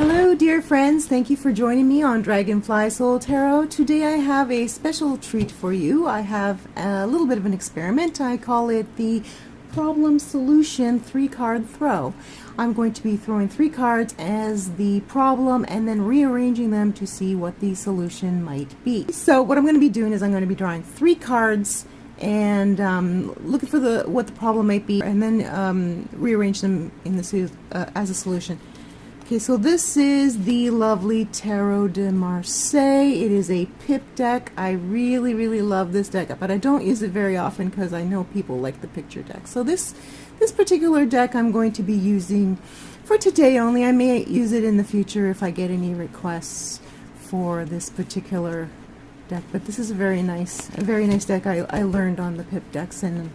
Hello dear friends, thank you for joining me on Dragonfly Soul Tarot. Today I have a special treat for you. I have a little bit of an experiment. I call it the problem solution 3-card throw. I'm going to be throwing 3 cards as the problem and then rearranging them to see what the solution might be. So what I'm going to be doing is I'm going to be drawing 3 cards and looking for what the problem might be, and then rearrange them in the as a solution. Okay, so this is the lovely Tarot de Marseille. It is a pip deck. I really love this deck, but I don't use it very often because I know people like the picture deck. So this particular deck I'm going to be using for today only. I may use it in the future if I get any requests for this particular deck, but this is a very nice deck. I learned on the pip decks, and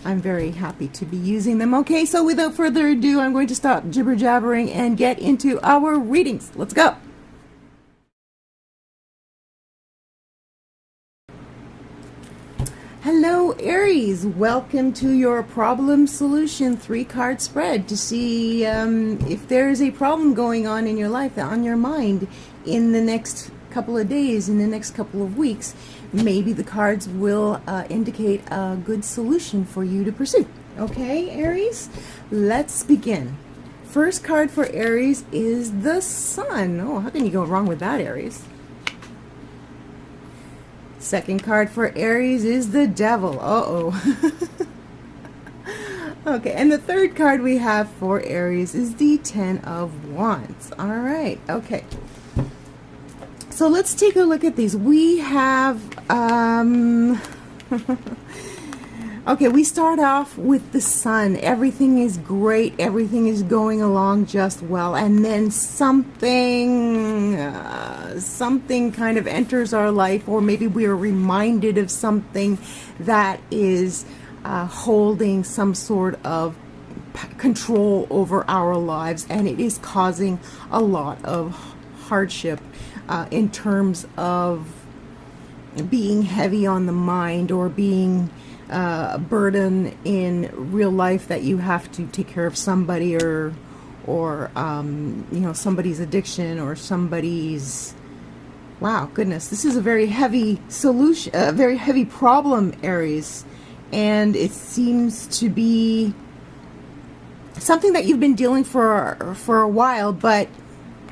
I'm very happy to be using them. Okay, so without further ado, I'm going to stop jibber jabbering and get into our readings. Let's go. Hello Aries, welcome to your problem solution 3-card spread to see if there is a problem going on in your life, on your mind in the next couple of days, in the next couple of weeks. Maybe the cards will indicate a good solution for you to pursue. Okay, Aries, let's begin. First card for Aries is the Sun. Oh, how can you go wrong with that, Aries? Second card for Aries is the Devil. Uh-oh. Okay, and the third card we have for Aries is the Ten of Wands. All right, okay. So let's take a look at these. We have, okay, we start off with the Sun. Everything is great. Everything is going along just well. And then something kind of enters our life, or maybe we are reminded of something that is holding some sort of control over our lives, and it is causing a lot of hardship. In terms of being heavy on the mind, or being a burden in real life that you have to take care of somebody, or you know, somebody's addiction, or somebody's, wow, goodness, this is a very heavy solution, a very heavy problem, Aries, and it seems to be something that you've been dealing for a while, but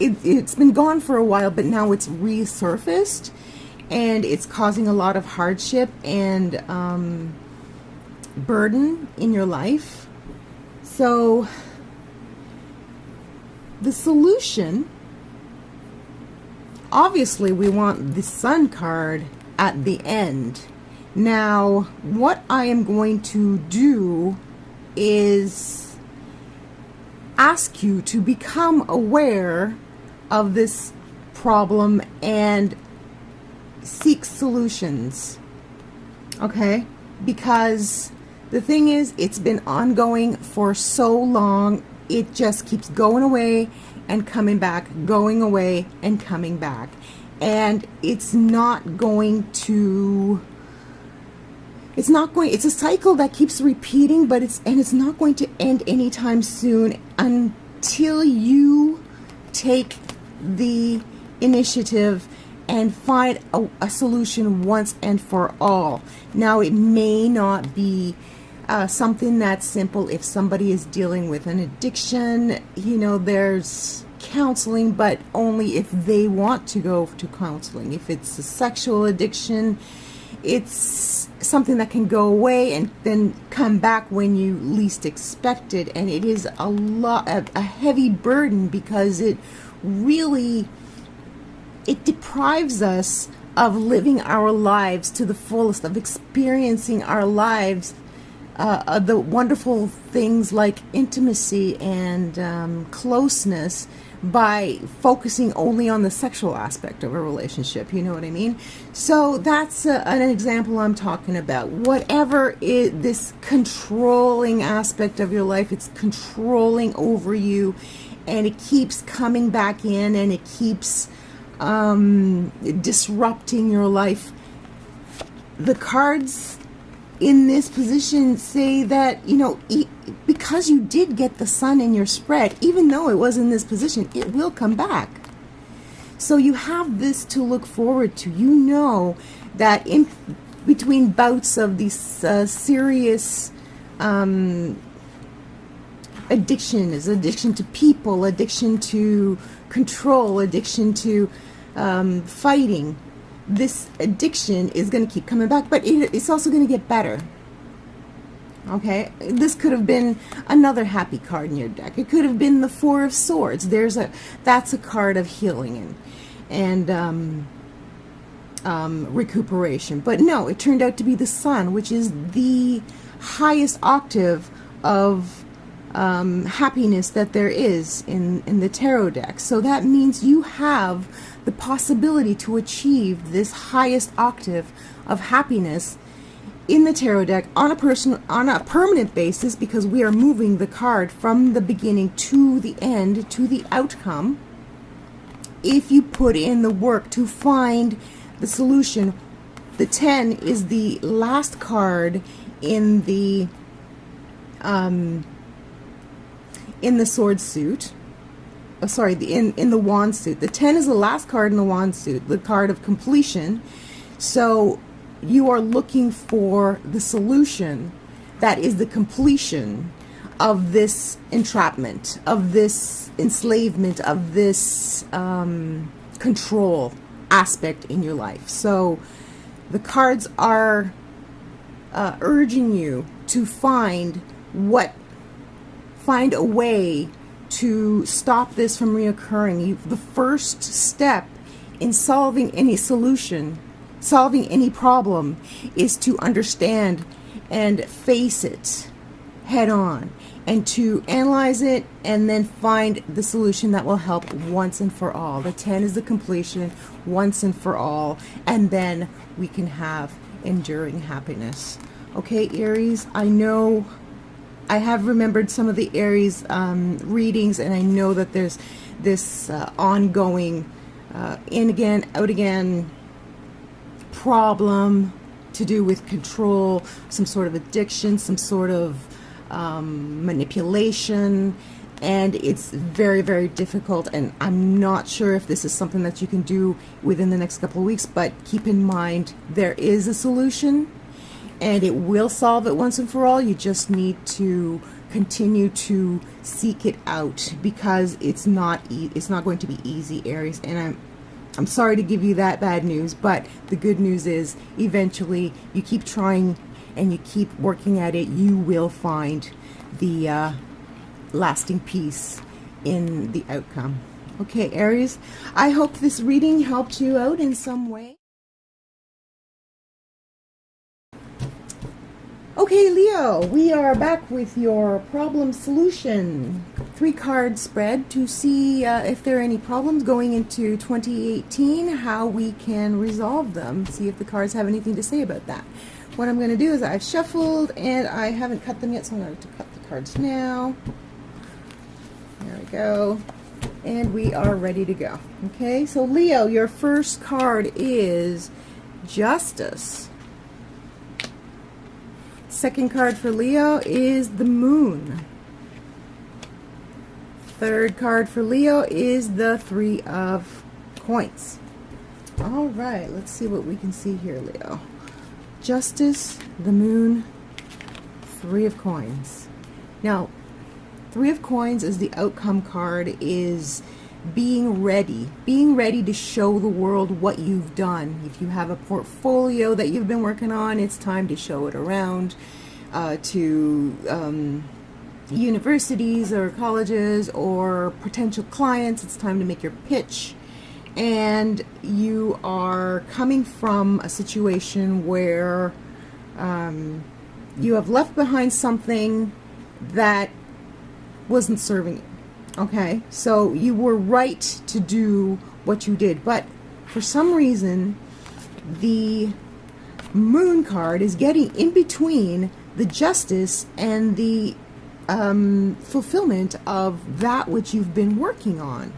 it's been gone for a while, but now it's resurfaced, and it's causing a lot of hardship and burden in your life. So the solution, obviously we want the Sun card at the end. Now what I am going to do is ask you to become aware of this problem and seek solutions, okay? Because the thing is, it's been ongoing for so long. It just keeps going away and coming back, going away and coming back, and it's not going to, it's a cycle that keeps repeating, but it's not going to end anytime soon until you take the initiative and find a solution once and for all. Now, it may not be something that simple. If somebody is dealing with an addiction, you know, there's counseling, but only if they want to go to counseling. If it's a sexual addiction, it's something that can go away and then come back when you least expect it, and it is a heavy burden, because it really, it deprives us of living our lives to the fullest, of experiencing our lives, the wonderful things like intimacy and closeness, by focusing only on the sexual aspect of a relationship. You know what I mean? So that's an example I'm talking about. Whatever is this controlling aspect of your life, it's controlling over you, and it keeps coming back in, and it keeps disrupting your life. The cards in this position say that, you know, because you did get the sun in your spread, even though it was in this position, it will come back. So you have this to look forward to. You know that in between bouts of these serious addiction to people, addiction to control, addiction to fighting, this addiction is going to keep coming back, but it's also going to get better. Okay, this could have been another happy card in your deck. It could have been the Four of Swords. That's a card of healing and recuperation. But no, it turned out to be the Sun, which is the highest octave of happiness that there is in the tarot deck. So that means you have the possibility to achieve this highest octave of happiness in the tarot deck on a permanent basis, because we are moving the card from the beginning to the end, to the outcome. If you put in the work to find the solution, the 10 is the last card in the sword suit. Oh, sorry, in the wand suit. The 10 is the last card in the wand suit, the card of completion. So you are looking for the solution that is the completion of this entrapment, of this enslavement, of this control aspect in your life. So the cards are urging you to find a way to stop this from reoccurring. The first step in solving any solution, solving any problem, is to understand and face it head on, and to analyze it and then find the solution that will help once and for all. The 10 is the completion, once and for all, and then we can have enduring happiness. Okay, Aries, I know I have remembered some of the Aries readings, and I know that there's this ongoing in again, out again problem to do with control, some sort of addiction, some sort of manipulation, and it's very, very difficult, and I'm not sure if this is something that you can do within the next couple of weeks, but keep in mind there is a solution, and it will solve it once and for all. You just need to continue to seek it out, because it's not going to be easy, Aries. And I'm sorry to give you that bad news, but the good news is eventually you keep trying and you keep working at it, you will find the lasting peace in the outcome. Okay, Aries, I hope this reading helped you out in some way. Okay, Leo, we are back with your problem solution 3-card spread to see if there are any problems going into 2018, how we can resolve them, see if the cards have anything to say about that. What I'm going to do is I've shuffled and I haven't cut them yet, so I'm going to cut the cards now. There we go. And we are ready to go. Okay, so Leo, your first card is Justice. Second card for Leo is the Moon. Third card for Leo is the 3 of Coins. All right, let's see what we can see here, Leo. Justice, the Moon, 3 of Coins. Now, 3 of Coins is the outcome card, is being ready to show the world what you've done. If you have a portfolio that you've been working on, it's time to show it around to universities or colleges or potential clients. It's time to make your pitch. And you are coming from a situation where you have left behind something that wasn't serving you. Okay, so you were right to do what you did, but for some reason the Moon card is getting in between the Justice and the fulfillment of that which you've been working on.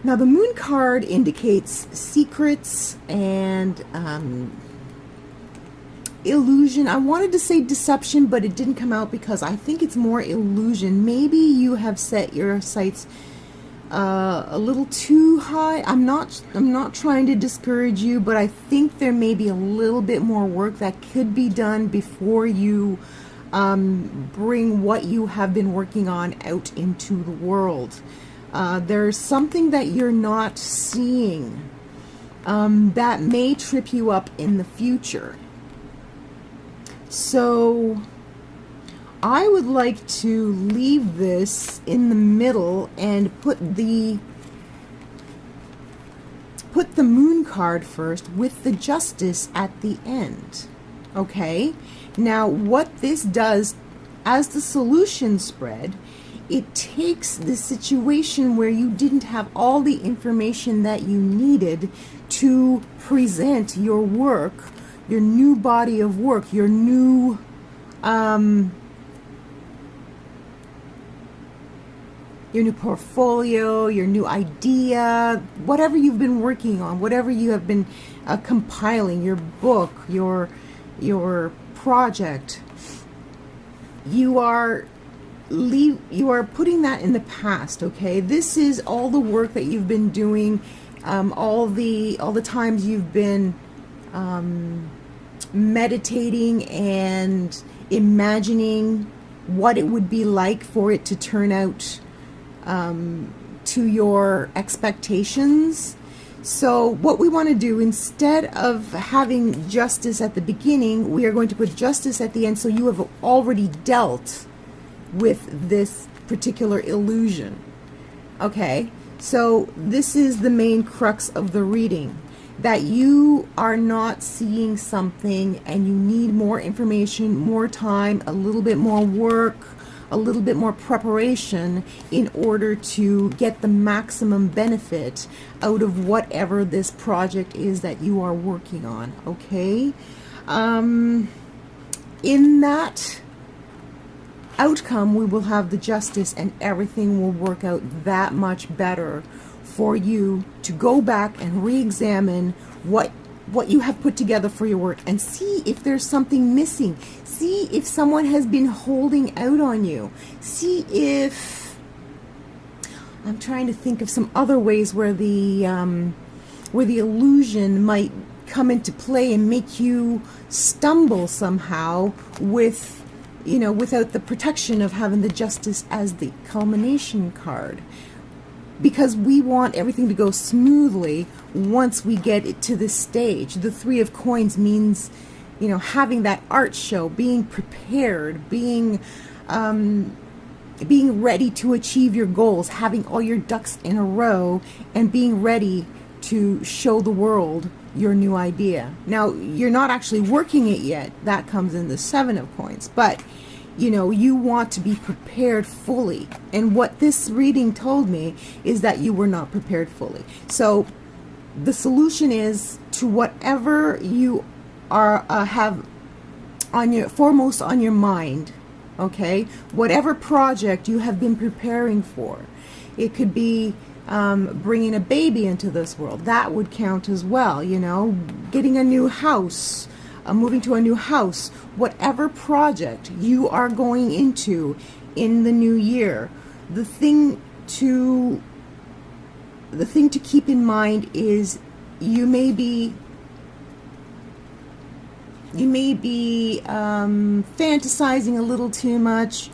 Now, the Moon card indicates secrets, and illusion. I wanted to say deception, but it didn't come out because I think it's more illusion. Maybe you have set your sights a little too high. I'm not trying to discourage you, but I think there may be a little bit more work that could be done before you bring what you have been working on out into the world. There's something that you're not seeing that may trip you up in the future. So I would like to leave this in the middle and put the moon card first with the justice at the end. Okay? Now what this does as the solution spread, it takes the situation where you didn't have all the information that you needed to present your work, your new body of work, your new portfolio, your new idea, whatever you've been working on, whatever you have been compiling, your book, your project. You are putting that in the past. Okay, this is all the work that you've been doing, all the times you've been meditating and imagining what it would be like for it to turn out to your expectations. So what we want to do, instead of having justice at the beginning, we are going to put justice at the end, so you have already dealt with this particular illusion. Okay, so this is the main crux of the reading, that you are not seeing something and you need more information, more time, a little bit more work, a little bit more preparation in order to get the maximum benefit out of whatever this project is that you are working on. Okay, in that outcome, we will have the justice and everything will work out that much better for you to go back and re-examine what you have put together for your work and see if there's something missing. See if someone has been holding out on you. See if, I'm trying to think of some other ways where the illusion might come into play and make you stumble somehow with, without the protection of having the justice as the culmination card. Because we want everything to go smoothly once we get it to this stage. The Three of Coins means, having that art show, being prepared, being ready to achieve your goals, having all your ducks in a row, and being ready to show the world your new idea. Now, you're not actually working it yet. That comes in the Seven of Coins. But you want to be prepared fully. And what this reading told me is that you were not prepared fully. So the solution is to whatever you are have on foremost on your mind. Okay, whatever project you have been preparing for. It could be bringing a baby into this world. That would count as well. Getting a new house. Moving to a new house, whatever project you are going into in the new year, the thing to keep in mind is you may be fantasizing a little too much.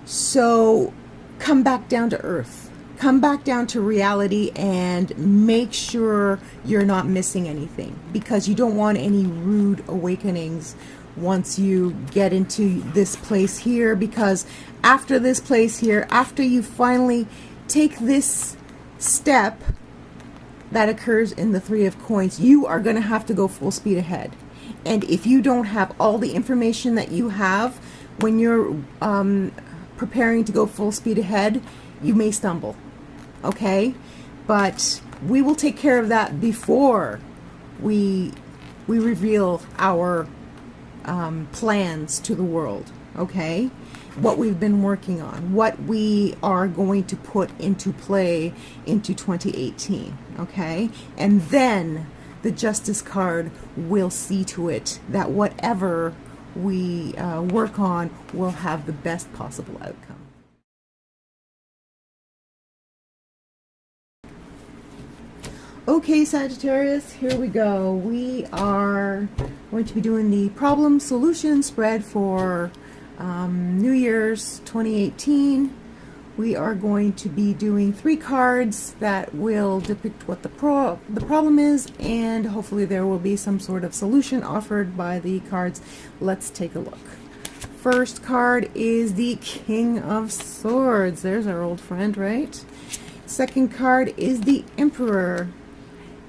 So come back down to earth. Come back down to reality and make sure you're not missing anything, because you don't want any rude awakenings once you get into this place here, because after this place here, after you finally take this step that occurs in the Three of Coins, you are going to have to go full speed ahead. And if you don't have all the information that you have when you're preparing to go full speed ahead, you may stumble. Okay, but we will take care of that before we reveal our plans to the world. Okay, what we've been working on, what we are going to put into play into 2018. Okay, and then the Justice card will see to it that whatever we work on will have the best possible outcome. Okay, Sagittarius, here we go. We are going to be doing the problem solution spread for New Year's 2018. We are going to be doing 3 cards that will depict what the problem is, and hopefully there will be some sort of solution offered by the cards. Let's take a look. First card is the King of Swords. There's our old friend, right? Second card is the Emperor.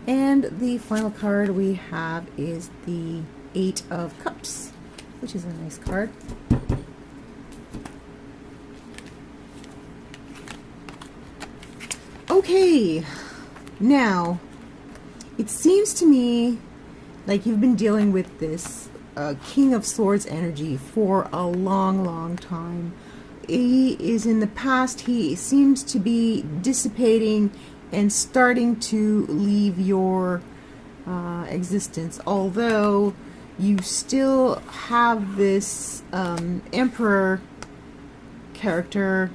And the final card we have is the 8 of Cups, which is a nice card. Okay, now, it seems to me like you've been dealing with this King of Swords energy for a long, long time. He is in the past, he seems to be dissipating and starting to leave your existence, although you still have this Emperor character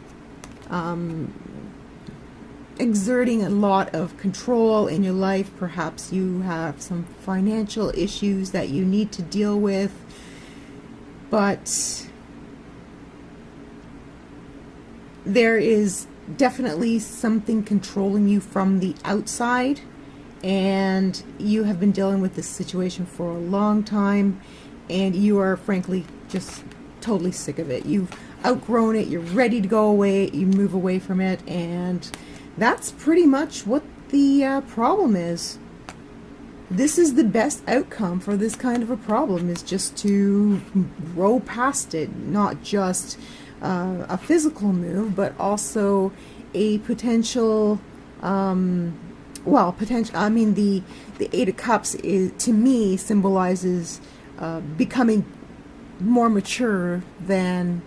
exerting a lot of control in your life. Perhaps you have some financial issues that you need to deal with, but there is definitely something controlling you from the outside, and you have been dealing with this situation for a long time, and you are frankly just totally sick of it. You've outgrown it, you're ready to go away, you move away from it, and that's pretty much what the problem is. This is the best outcome for this kind of a problem, is just to grow past it, not just a physical move, but also a potential, potential. I mean, the 8 of Cups is, to me, symbolizes becoming more mature than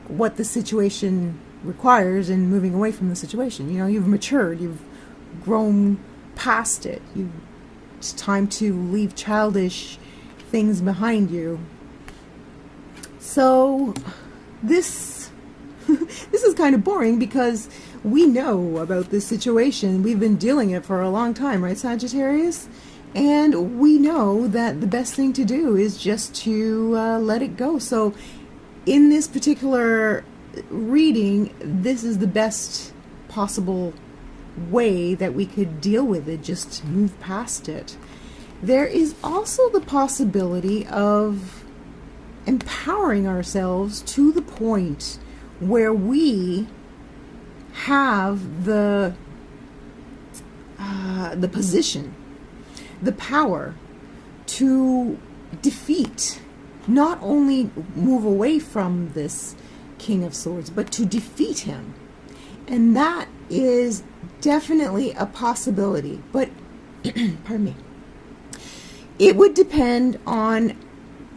what the situation requires and moving away from the situation. You know, you've matured, you've grown past it. It's time to leave childish things behind you. So this this is kind of boring because we know about this situation. We've been dealing it for a long time, right, Sagittarius? And we know that the best thing to do is just to let it go. So in this particular reading, this is the best possible way that we could deal with it, just move past it. There is also the possibility of empowering ourselves to the point where we have the position, the power to defeat, not only move away from this King of Swords, but to defeat him. And that is definitely a possibility, but pardon me, it would depend on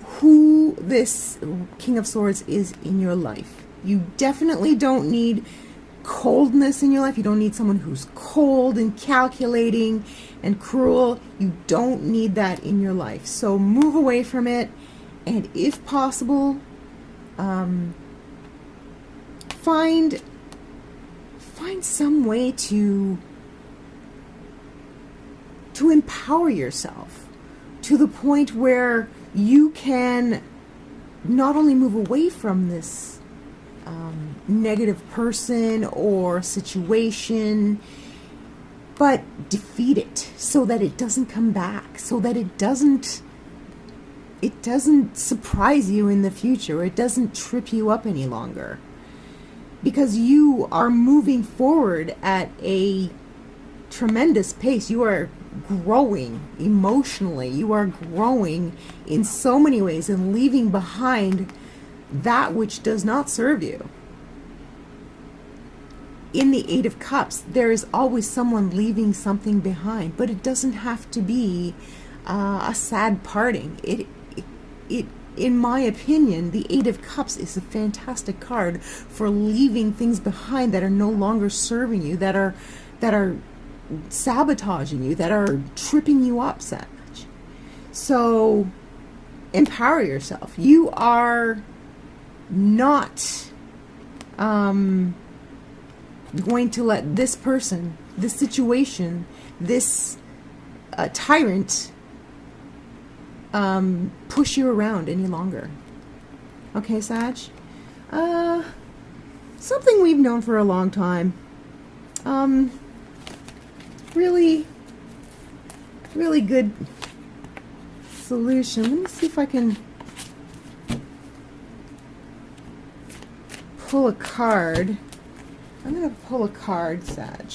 who this King of Swords is in your life. You definitely don't need coldness in your life. You don't need someone who's cold and calculating and cruel. You don't need that in your life. So move away from it, and if possible, find some way to empower yourself to the point where you can not only move away from this negative person or situation, but defeat it so that it doesn't come back, so that it doesn't surprise you in the future. It doesn't trip you up any longer, because you are moving forward at a tremendous pace. You are growing emotionally. You are growing in so many ways and leaving behind that which does not serve you. In the 8 of Cups, there is always someone leaving something behind, but it doesn't have to be a sad parting. In my opinion, the 8 of Cups is a fantastic card for leaving things behind that are no longer serving you, that are sabotaging you, that are tripping you up, So empower yourself. You are not going to let this person, this situation, this tyrant push you around any longer. Okay, Sag? Something we've known for a long time. Really, really good solution. Let me see if I can pull a card. I'm going to pull a card, Sag.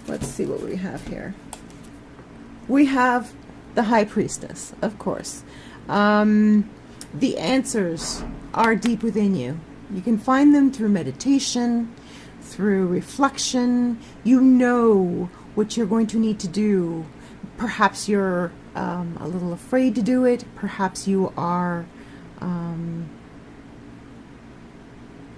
Let's see what we have here. We have the High Priestess, of course. The answers are deep within you. You can find them through meditation, through reflection. You know what you're going to need to do. Perhaps you're a little afraid to do it. Perhaps you are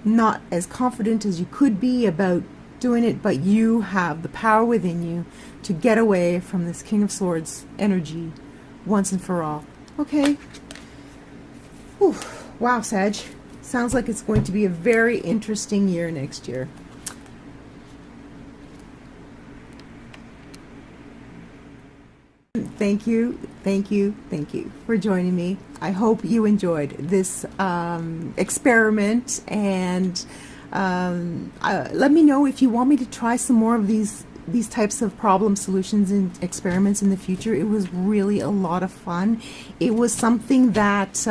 not as confident as you could be about doing it, but you have the power within you to get away from this King of Swords energy once and for all. Okay. Whew. Wow, Sag. Sounds like it's going to be a very interesting year next year. Thank you, thank you, thank you for joining me. I hope you enjoyed this experiment, and let me know if you want me to try some more of these types of problem solutions and experiments in the future. It was really a lot of fun. It was something that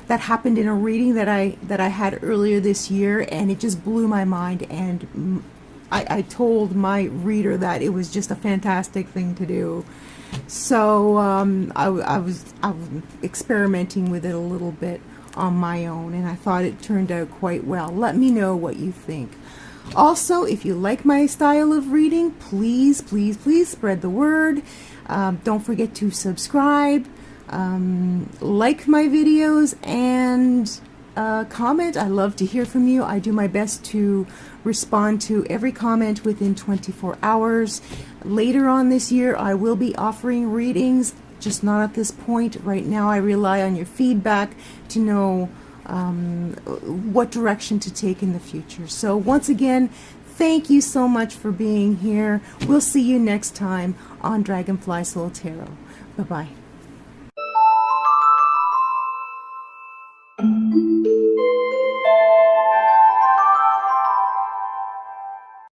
that happened in a reading that I had earlier this year, and it just blew my mind, and I told my reader that it was just a fantastic thing to do. So I was experimenting with it a little bit on my own, and I thought it turned out quite well. Let me know what you think. Also, if you like my style of reading, please, please, please spread the word. Don't forget to subscribe, like my videos, and comment. I love to hear from you. I do my best to respond to every comment within 24 hours. Later on this year, I will be offering readings, just not at this point. Right now, I rely on your feedback to know what direction to take in the future. So once again, thank you so much for being here. We'll see you next time on Dragonfly Soul Tarot. Bye-bye.